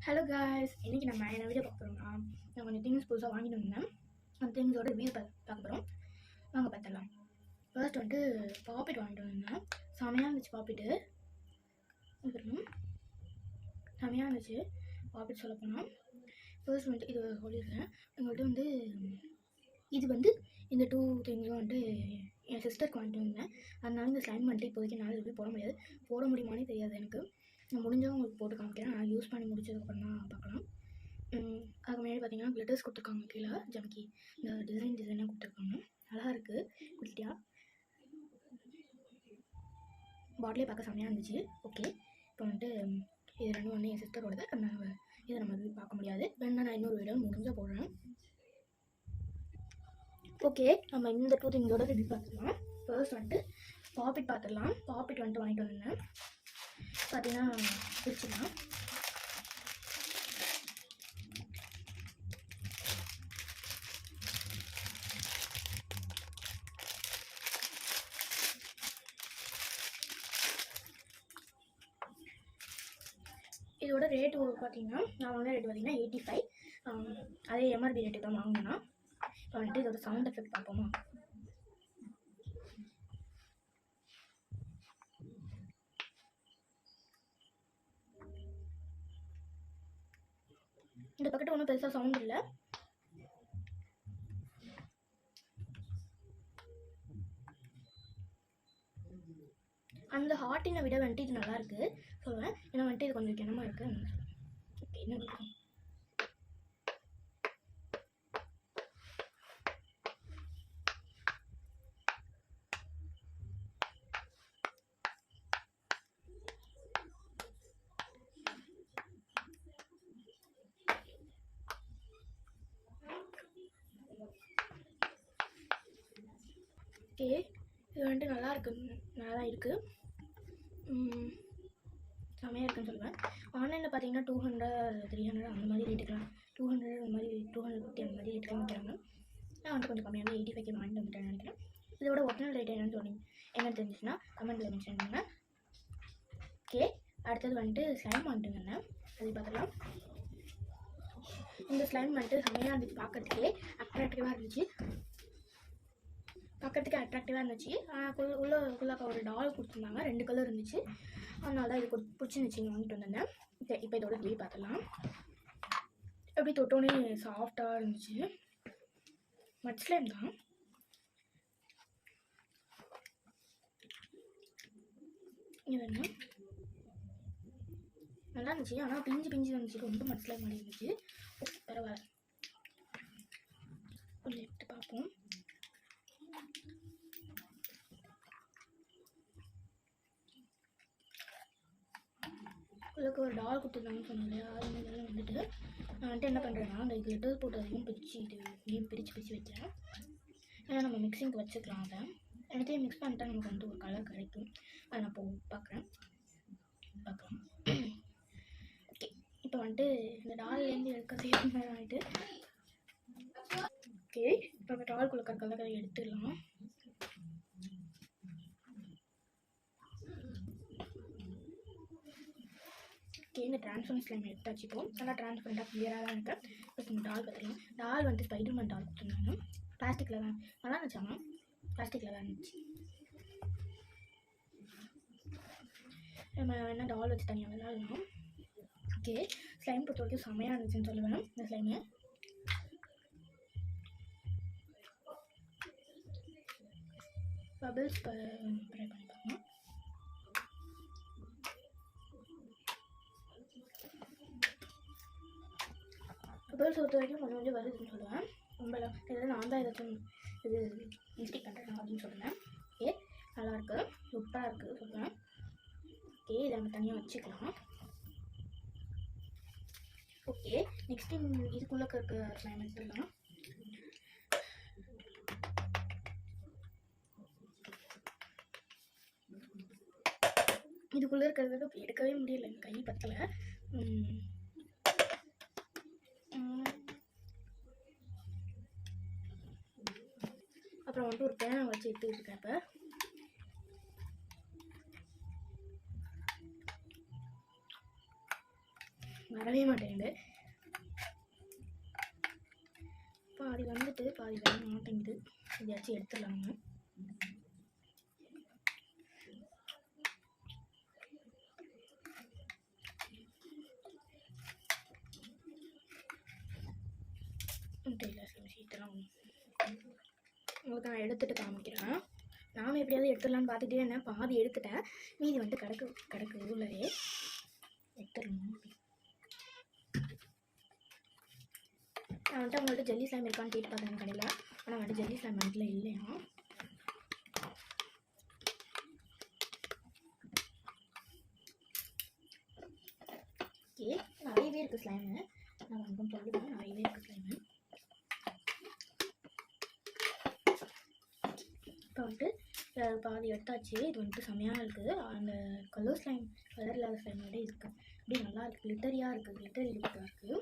Hello guys, இன்றைக்கி நம்ம என்ன வீடியோ பார்க்க போகிறோம்னா, நான் கொஞ்சம் திங்ஸ் புதுசாக வாங்கிட்டு வந்தேன். அந்த திங்ஸோட ரிவ்யூ பார்க்க போகிறோம். வாங்க பார்த்துடலாம். ஃபர்ஸ்ட் வந்துட்டு பாப்பிட் வாங்கிட்டு வந்தேன். செமையாக இருந்துச்சு பாப்பிட்டு. செமையாக இருந்துச்சு பாப்பிட் சொல்ல போனால். ஃபர்ஸ்ட் வந்துட்டு இது சொல்லியிருக்கேன். எங்கள்கிட்ட வந்து இந்த 2 திங்ஸும் வந்துட்டு என் சிஸ்டருக்கு வாங்கிட்டு வந்தேன். அதனால இந்த ஸ்லைம் வந்துட்டு இப்போதைக்கு என்னால் ரிவ்யூ போட முடியாது. போட முடியுமானே தெரியாது எனக்கு. நான் முடிஞ்சால் உங்களுக்கு போட்டு காமிக்கிறேன். நான் யூஸ் பண்ணி முடிச்சதுக்கப்புறம் தான் பார்க்கலாம். அதுக்கு முன்னாடி பார்த்தீங்கன்னா கிளிட்டர்ஸ் கொடுத்துருக்காங்க. கீழே ஜம்கி இந்த டிசைனாக கொடுத்துருக்காங்க. நல்லா இருக்குது. குட்டியாக பாட்டிலே பார்க்க செம்மையாக இருந்துச்சு. ஓகே, இப்போ வந்துட்டு இது ரெண்டும் வந்து என் சிஸ்டரோடது. அதனால் இதை நம்ம பார்க்க முடியாது. வேணா நான் இன்னொரு வீடியோ முடிஞ்சால் போடுறேன். ஓகே, நம்ம இந்த 2 திங்ஸோட ரிவ்யூ பார்த்துக்கலாம். ஃபர்ஸ்ட் வந்துட்டு பாப்பிட் பார்த்துடலாம். பாப்பிட் வந்துட்டு வாங்கிட்டு வந்தேன். பார்த்தீங்கன்னா பிடிச்சிக்கலாம். இதோட ரேட்டு பார்த்தீங்கன்னா நான் வாங்கின ரேட்டு பார்த்தீங்கன்னா 85. அதே எம்ஆர்பி ரேட்டு தான் வாங்கினேன்னா. இப்போ வந்துட்டு இதோட சவுண்ட் எஃபெக்ட் பார்ப்போமா. இந்த பக்கெட் ஒன்றும் பெருசாக சவுண்ட் இல்லை. அந்த ஹாட்டினை விட வந்துட்டு இது நல்லாயிருக்கு சொல்லுவேன். ஏன்னா வந்துட்டு இது கொஞ்சம் கிணமாக இருக்குது. ஓகே, என்ன இருக்கும் ஓகே, இது வந்துட்டு நல்லா தான் இருக்குது. செமையாக இருக்குன்னு சொல்லுவேன். ஆன்லைனில் பார்த்தீங்கன்னா 200 300 அந்த மாதிரி ரேட்டுக்கலாம், 200 அந்த மாதிரி 250 அந்த மாதிரி ரேட்டுலாம் விற்கிறாங்க. நான் வந்துட்டு கொஞ்சம் கம்மியாக 85 வாங்கிட்டு வந்துட்டேன்னு நினைக்கிறேன். இதோட ஒரிஜினல் ரேட் என்னன்னு தெரிஞ்சிச்சுன்னா கமெண்ட்டில் மென்ஷன் பண்ணுங்கள். ஓகே, அடுத்தது வந்துட்டு ஸ்லைம் வாங்கிட்டு வந்தேன். அது பார்த்துக்கலாம். இந்த ஸ்லைம் வந்துட்டு செமையாக இருந்துச்சு. பார்க்கறதுக்கே அட்ராக்டிவாக இருந்துச்சு. உள்ளாக்க ஒரு டால் கொடுத்துருந்தாங்க. 2 கலர் இருந்துச்சு. அதனால தான் இது பிடிச்சிருந்துச்சு வாங்கிட்டு வந்தேன். இப்போ இதோட ரிவ்யூ பார்த்துலாம். எப்படி தொட்டோன்னே சாஃப்டாக இருந்துச்சு. மட் ஸ்லைம் தான். இது என்ன நல்லா இருந்துச்சு. ஆனால் பிஞ்சு இருந்துச்சு. ரொம்ப மட் ஸ்லைம் மாதிரி இருந்துச்சு. பரவாயில்ல, கொஞ்சம் எடுத்து பார்ப்போம். உள்ளுக்கு ஒரு டால் கொடுத்துருந்தாங்கன்னு சொன்னேன் இல்லையா, அதனால வந்துட்டு நான் வந்துட்டு என்ன பண்ணுறேன்னா அந்த கிளிட்டர் போட்டு அதையும் பிரித்து வைக்கிறேன். ஏன்னா நம்ம மிக்சிங்க்கு வச்சுக்கலாம். அதை எல்லாத்தையும் மிக்ஸ் பண்ணிட்டா நமக்கு வந்து ஒரு கலர் கிடைக்கும். அதை நான் பார்க்கலாம். ஓகே, இப்போ வந்துட்டு இந்த டால்லேருந்து எடுக்க ஆகிட்டு. ஓகே, இப்போ அந்த டால்குள்ள கலரை எடுத்துடலாம். ஓகே, இந்த டிரான்ஸ்பரன்ட் ஸ்லைம் எடுத்தாச்சு. இப்போ நல்லா டிரான்ஸ்பரண்ட்டாக கிளியராக தான் இருக்குது. இப்போ இந்த டால் பார்த்துக்கலாம். டால் வந்து ஸ்பைடர்மேன் டால் கொடுத்துருந்தாங்க. பிளாஸ்டிக்கில் தான் நல்லா இருந்துச்சு. ஆனால் பிளாஸ்டிக்கில் தான் இருந்துச்சு. நம்ம என்ன டால் வச்சு தனியாக விளாடலாம். ஓகே, ஸ்லைம் பொறுத்த வரைக்கும் செமையாக இருந்துச்சுன்னு சொல்லுவேன். இந்த ஸ்லைமு பபிள்ஸ் ட்ரை பண்ணி பார்க்கலாம். பபிள்ஸ் பொறுத்த வரைக்கும் கொஞ்சம் வருதுன்னு சொல்லுவேன். ரொம்ப இதில் நான் தான் ஏதாச்சும் இது மிஸ்டேக் பண்ணுறேன் அப்படின்னு சொல்லுவேன். ஓகே, நல்லாயிருக்கு, சூப்பராக இருக்குது சொல்லுவேன். ஓகே, இதை நம்ம தனியாக வச்சுக்கலாம். ஓகே, நெக்ஸ்ட்டு இதுக்குள்ளே இருக்க ஸ்லைம் எடுத்துடலாம். இதுக்குள்ளே இருக்கிறதுக்கு எடுக்கவே முடியல, கை பத்தலை. அப்புறம் வந்துட்டு ஒரு பேனை வச்சு எடுத்துக்கிட்டு இருக்கேன். இப்போ வரவே மாட்டேங்குது. பாதி வந்துட்டு பாதி வர மாட்டேங்குது. எதையாச்சும் எடுத்துடலாங்க. உங்களுக்கு நான் எடுத்துகிட்டு காமிக்கிறேன். நானும் எப்படியாவது எடுத்துடலான்னு பார்த்துட்டே இருந்தேன். பாதி எடுத்துட்டேன், மீதி வந்து கிடக்கு உள்ளவே எடுத்துடணும். நான் வந்துட்டு அவங்கள்ட்ட ஜெல்லி ஸ்லைம் இருக்கான்னு கேட்டு பார்த்தேன் கடையில். ஆனால் வந்துட்டு ஜெல்லி ஸ்லைம் வீட்டில் இல்லையா. ஓகே, நிறையவே இருக்குது ஸ்லைமு. நான் வந்து சொல்லுவேன், நிறையவே இருக்குது ஸ்லைமு. இப்போ வந்துட்டு பாதி எடுத்தாச்சு. இது வந்துட்டு செம்மையாக இருக்குது. அந்த கலர் ஸ்லைம், கலர் இல்லாத ஸ்லைமோட இருக்குது. அப்படியே நல்லா இருக்குது, கிளிட்டரியாக இருக்குது, கிளிட்டரி லுக்காக இருக்குது.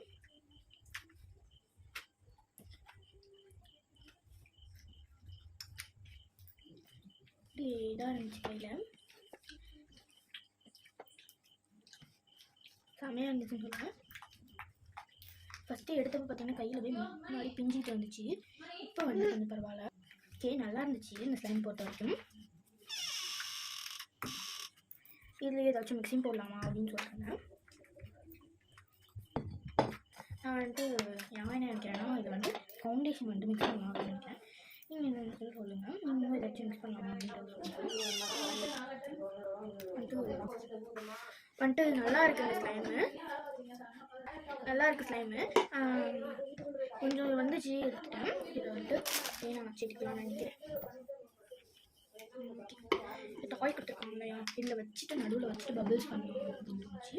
இப்படி இதாக இருந்துச்சு கையில், செம்மையாக இருந்துச்சுன்னு சொல்லுவேன். ஃபஸ்ட்டு எடுத்தப்போ பார்த்தீங்கன்னா கையில் போய் முன்னாடி பிஞ்சிட்டு வந்துச்சு. இப்போ வந்து கொஞ்சம் பரவாயில்ல. ஓகே, நல்லா இருந்துச்சு இந்த ஸ்லைம் பொறுத்த வரைக்கும். இதில் ஏதாச்சும் மிக்சிங் போடலாமா அப்படின்னு சொல்கிறாங்க. நான் வந்துட்டு நான் என்ன நினைக்கிறேன்னா, இது வந்து ஃபவுண்டேஷன் வந்து மிக்ஸ் பண்ணலாம் அப்படின்னு நினைக்கிறேன். நீங்கள் என்ன சொல்லுங்கள், நீங்களும் ஏதாச்சும் மிக்ஸ் பண்ணலாமா அப்படின்ட்டு வந்துட்டு நல்லா இருக்குது இந்த ஸ்லைமு, நல்லா இருக்குது ஸ்லைமு. கொஞ்சம் வந்துச்சு, எடுத்துட்டேன். இதை வந்துட்டு நான் வச்சுட்டுக்கலாம்னு நினைக்கிறேன். டாய் கொடுத்துருக்காங்க இல்லையா, இதில் வச்சுட்டு நடுவில் வச்சுட்டு பபிள்ஸ் பண்ணணும் அப்படின்னு இருந்துச்சு.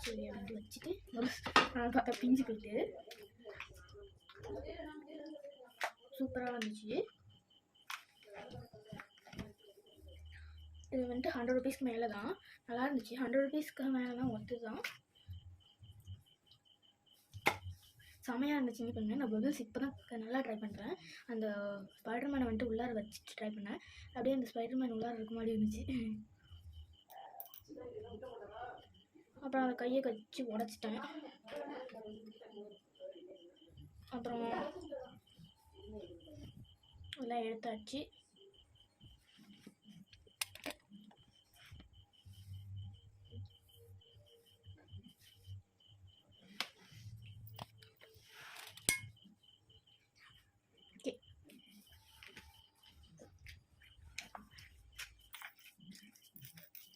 சரி வந்து வச்சுட்டு பபிள்ஸ் பார்த்தா பிஞ்சு போயிட்டு சூப்பராக வந்துச்சு. இது வந்துட்டு 100 ருபீஸ்க்கு மேலே தான், நல்லா இருந்துச்சு. 100 ருபீஸ்க்கு மேலே தான் ஒர்த்து தான், செமையாக இருந்துச்சு. இங்கே பண்ணுறேன், நான் பபிள்ஸ் இப்போ தான் நல்லா ட்ரை பண்ணுறேன். அந்த ஸ்பைடர்மேனை வந்துட்டு உள்ளார வச்சுட்டு ட்ரை பண்ணேன். அப்படியே அந்த ஸ்பைடர்மேன் உள்ளார இருக்க மாதிரி இருந்துச்சு. அப்புறம் அதை கையை கழிச்சு உடச்சிட்டேன். அப்புறம் எல்லாம் எடுத்தாச்சு.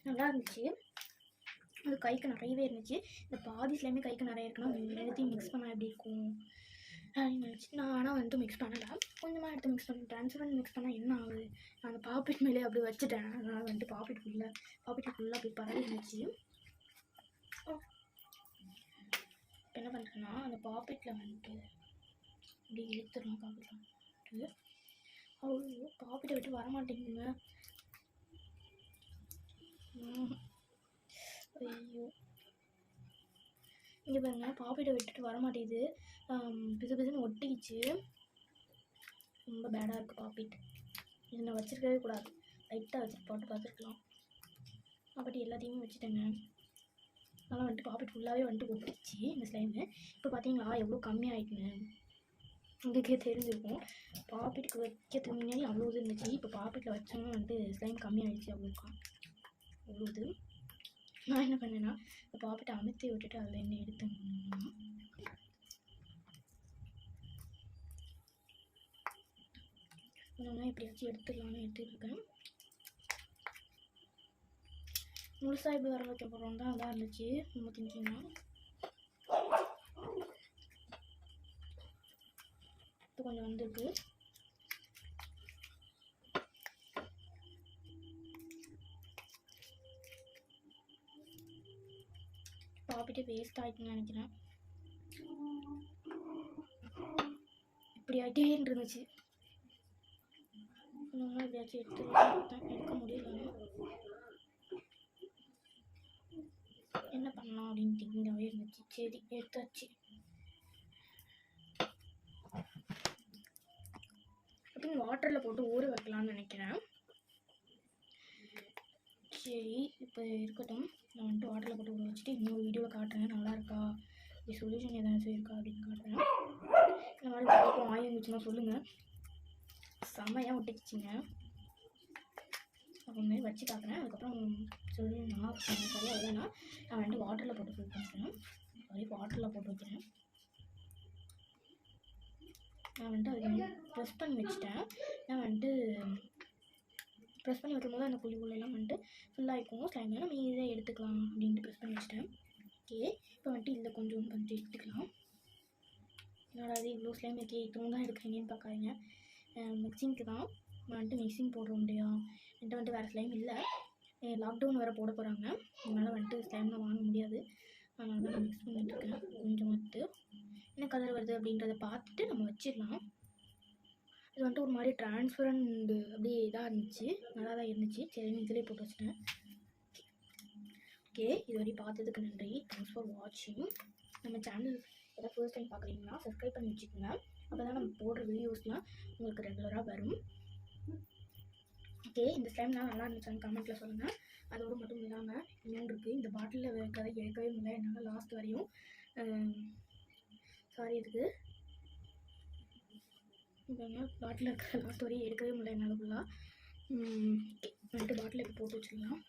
நல்லா இருந்துச்சு. அது கைக்கு நிறையவே இருந்துச்சு. இந்த பாதி ஸ்லைமே கைக்கு நிறைய இருக்குன்னா எல்லாத்தையும் மிக்ஸ் பண்ணால் எப்படி இருக்கும் அப்படின்னு நினச்சி நான் ஆனால் வந்துட்டு மிக்ஸ் பண்ணலை. கொஞ்சமாக எடுத்து மிக்ஸ் பண்ணி ட்ரான்ஸ்பரண்ட் மிக்ஸ் பண்ணால் என்ன ஆகுது, நான் அந்த பாப்பிட் மேலே அப்படி வச்சுட்டேன். அதனால் வந்துட்டு பாப்பிட் ஃபுல்லாக போய் பரவி இருந்துச்சு. என்ன பண்ணுறேன்னா, அந்த பாப்பிட்டில் வந்துட்டு இப்படி இழுத்துடலாம். பாப்பிட்டில் அவ்வளோ பாப்பிட்டை விட்டு வரமாட்டேங்குங்க. ஐயோ, இங்கே பாருங்க, பாப்பிட்டை விட்டுட்டு வரமாட்டேங்குது. பிசுன்னு ஒட்டிக்கிச்சு. ரொம்ப பேடாக இருக்குது பாப்பிட். இதை நான் வச்சுருக்கவே கூடாது, லைட்டாக வச்சுட்டு போட்டு பார்த்துருக்கலாம். அப்படி எல்லாத்தையுமே வச்சுட்டேங்க. அதனால் வந்துட்டு பாப்பிட் ஃபுல்லாகவே வந்துட்டு ஒட்டிச்சு இந்த ஸ்லைமு. இப்போ பார்த்தீங்களா எவ்வளோ கம்மியாகிட்டுன்னு உங்களுக்கே தெரிஞ்சிருக்கும். பாப்பிட்டுக்கு வைக்கிறதுக்கு முன்னாடி அவ்வளோ இது இருந்துச்சு. இப்போ பாப்பிட்டில் வச்சோன்னா வந்துட்டு ஸ்லைம் கம்மியாகிடுச்சு. அவ்வளோ இது. நான் என்ன பண்ணேன்னா, இந்த பாப்பிட்டை அமுத்தி விட்டுட்டு அதில் என்ன எடுத்தேன்னா, நான் எப்படியாச்சும் எடுத்துக்கலான்னு எடுத்துருக்கேன். முழுசாக இப்படி வர வைக்க போகிறோம் தான் அதான் இருந்துச்சு நம்ம திங்கிங்னா. இப்போ கொஞ்சம் வந்துருக்கு. பாப்பிட்டு வேஸ்ட் ஆகிட்டுன்னு நினைக்கிறேன். இப்படி ஆகிட்டே இருந்துச்சு. எப்படியாச்சும் எடுக்க முடியல. என்ன பண்ணலாம் அப்படின்னு திங்கிங்காகவே இருந்துச்சு. சரி எடுத்தாச்சு. அப்படின்னு வாட்டரில் போட்டு ஊற வைக்கலான்னு நினைக்கிறேன். சரி இப்போ இருக்கட்டும். நான் வந்துட்டு வாட்டரில் போட்டு ஊற வச்சுட்டு இன்னொரு வீடியோவில் காட்டுறேன் நல்லா இருக்கா சொல்யூஷன் ஏதாச்சும் இருக்கா அப்படின்னு காட்டுறேன். இந்த மாதிரி பக்கம் ஆயில் இருந்துச்சுன்னா சொல்லுங்கள். செம்மையாக ஒட்டிச்சிங்க. அப்புறமே வச்சு பார்க்குறேன். அதுக்கப்புறம் சொல்யூஷன் சரியாக இல்லைன்னா நான் வந்துட்டு வாட்டரில் போட்டு ஃபில் பண்ணிக்கிறேன். வாட்டரில் போட்டு வைக்கிறேன். நான் வந்துட்டு அதுக்கு ப்ரெஸ் பண்ணி வச்சுட்டேன். நான் வந்துட்டு ப்ரெஸ் பண்ணி வைக்கும்போது அந்த புள்ளிக்குள்ளெல்லாம் வந்துட்டு ஃபுல்லாகிருக்கும். ஸ்லைமில் நம்ம ஈஸியாக எடுத்துக்கலாம் அப்படின்ட்டு ப்ரெஸ் பண்ணி வச்சுட்டேன். ஓகே, இப்போ வந்துட்டு இதில் கொஞ்சம் எடுத்துக்கலாம். என்னோட அது இவ்வளோ ஸ்லைம் இருக்கே, இத்தனை தான் எடுக்கிறீங்கன்னு பார்க்காதீங்க. மிக்சிங்க்கு தான் நான் வந்துட்டு மிக்சிங் போடுறோம் இல்லையா. என்கிட்ட வந்துட்டு வேறு ஸ்லைம் இல்லை. லாக்டவுன் வேறு போட போகிறாங்க. அதனால் வந்துட்டு ஸ்லைம்லாம் வாங்க முடியாது. அதனால தான் நான் மிக்ஸ் பண்ணிட்டுருக்கேன். கொஞ்சம் வந்துட்டு என்ன கலர் வருது அப்படின்றத பார்த்துட்டு நம்ம வச்சிடலாம். இது வந்துட்டு ஒரு மாதிரி ட்ரான்ஸ்பரண்ட் அப்படியே இதாக இருந்துச்சு, நல்லா தான் இருந்துச்சு. சரி, இதிலே போட்டு வச்சிட்டேன். ஓகே, இது வரைக்கும் பார்த்ததுக்கு நன்றி. தேங்க்ஸ் ஃபார் வாட்சிங். நம்ம சேனல் ஏதாவது ஃபர்ஸ்ட் டைம் பார்க்குறீங்கன்னா சப்ஸ்கிரைப் பண்ணி வச்சுக்கோங்க. அப்போ தான் நம்ம போடுற வீடியோஸ்லாம் உங்களுக்கு ரெகுலராக வரும். ஓகே, இந்த ஸ்லைம்லாம் நல்லா இருந்துச்சான்னு கமெண்ட்டில் சொல்லுங்கள். அதோடு மட்டும் இல்லாமல் இன்னொன்று இருக்குது. இந்த பாட்டிலில் வைக்கிறத எடுக்கவே முடியல என்னால் லாஸ்ட் வரையும். சாரி, இதுக்கு பாட்டில் இருக்கிற லாஸ்ட் வரையும் எடுக்கவே முடியல என்னால் ஃபுல்லாக. வந்துட்டு பாட்டில் இப்போ போட்டு வச்சுக்கலாம்.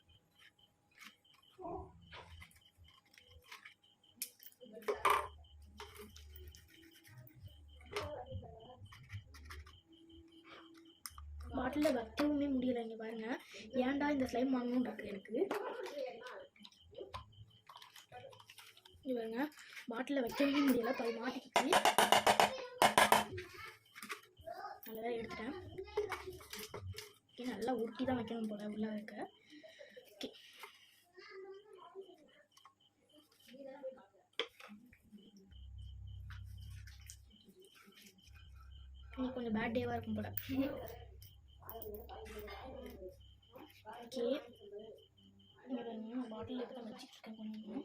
பாட்டிலில் வைக்கவுமே முடியலை. இங்கே பாருங்கள், ஏன்டா இந்த ஸ்லைம் வாங்கணும்னு இருக்கு எனக்கு. இங்கே பாருங்க, பாட்டிலில் வைக்கவே முடியலை. போய் மாட்டிக்கிச்சு. நல்லா எடுத்துட்டேன். ஓகே, நல்லா உருட்டி தான் வைக்கணும் போல உள்ள இருக்க. ஓகே, இன்னைக்கு கொஞ்சம் பேட் டேவாக இருக்கும் போல. ஓகே, பாட்டில் எடுத்து தான் வச்சுருக்கேன். கொஞ்சம்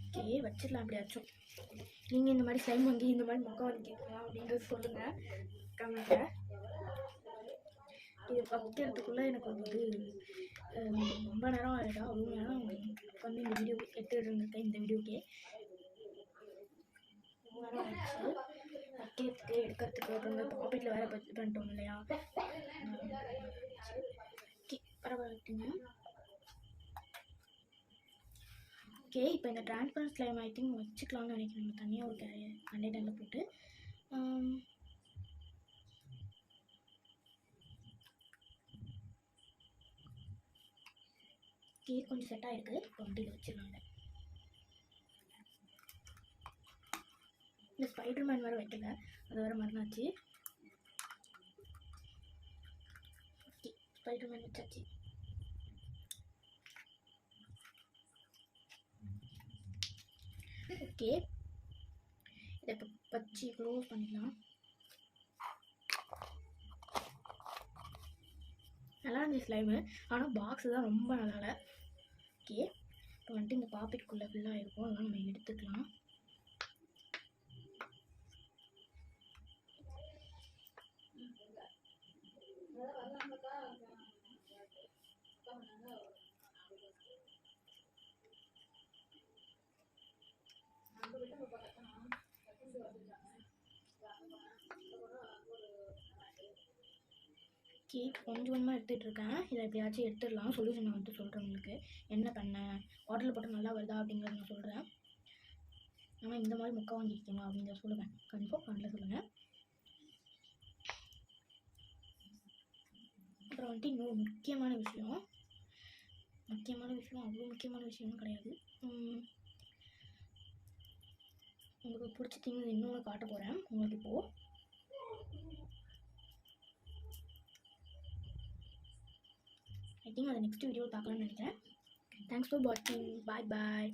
ஓகே, வச்சிடலாம். அப்படியாச்சும் நீங்கள் இந்த மாதிரி ஸ்லைம் வாங்கி இந்த மாதிரி மொக்கம் வாங்கி கேட்கலாம் அப்படின்றது சொல்லுங்கள் கமெண்ட்டில். இது வைக்கிறதுக்குள்ளே எனக்கு வந்து ரொம்ப நேரம் ஆகிடும். அவ்வளோ நேரம் வந்து இந்த வீடியோ எடுத்துகிட்டு இருந்திருக்கேன். இந்த வீடியோக்கே ரொம்ப நேரம் ஆகிடுச்சு வைக்கிறதுக்கு எடுக்கிறதுக்கு. அப்புறம் இந்த பாக்கெட்டில் வேறு இது பண்ணிட்டோம் இல்லையா. ஓகே, பரவாயில்லைங்க. ஓகே, இப்போ இந்த டிரான்ஸ்பரன்ட் ஸ்லைம் ஐ திங்க் வச்சுக்கலாம்னு நினைக்கிறேன். தனியாக ஒரு கண்டெய்னரில் போட்டு. ஓகே, கொஞ்சம் செட் ஆகிருக்கு. இப்போ வந்து இதை வச்சிடலாங்க. இந்த ஸ்பைடர்மேன் வேறு வைக்கல, அது வேறு மறந்தாச்சு. ஓகே, ஸ்பைடர்மேன் வச்சாச்சு. ஓகே, இதை இப்போ வச்சு க்ளோஸ் பண்ணிக்கலாம். நல்லா இருந்துச்சு ஸ்லைமு, ஆனால் பாக்ஸு தான் ரொம்ப நல்லா இல்லை. ஓகே, இப்போ வந்துட்டு இந்த பாக்கெட்டுக்குள்ளே ஃபுல்லாக இருக்கும், அதெல்லாம் நம்ம எடுத்துக்கலாம். ஓகே, கொஞ்சம் கொஞ்சமாக எடுத்துகிட்ருக்கேன். இதை எப்படியாச்சும் எடுத்துடலாம். சொல்யூஷன் நான் வந்துட்டு சொல்கிறேன் உங்களுக்கு. என்ன பண்ணேன், வாட்டரில் போட்டு நல்லா வருதா அப்படிங்கிறத நான் சொல்கிறேன். ஆனால் இந்த மாதிரி முக்கை வாங்கியிருக்கீங்களா அப்படிங்கிறத சொல்லுவேன். கண்டிப்பாக கண்டிப்பாக சொல்லுங்கள். அப்புறம் வந்துட்டு இன்னொரு முக்கியமான விஷயம், அவ்வளோ முக்கியமான விஷயமும் கிடையாது. உங்களுக்கு பிடிச்ச திங்ஸ் இன்னொன்று காட்ட போகிறேன் உங்களுக்கு இப்போது. ஐ திங்க் அதை நெக்ஸ்ட் வீடியோ பார்க்கலாம்னு நினைக்கிறேன். தேங்க்ஸ் ஃபார் வாட்சிங். பாய் பாய்.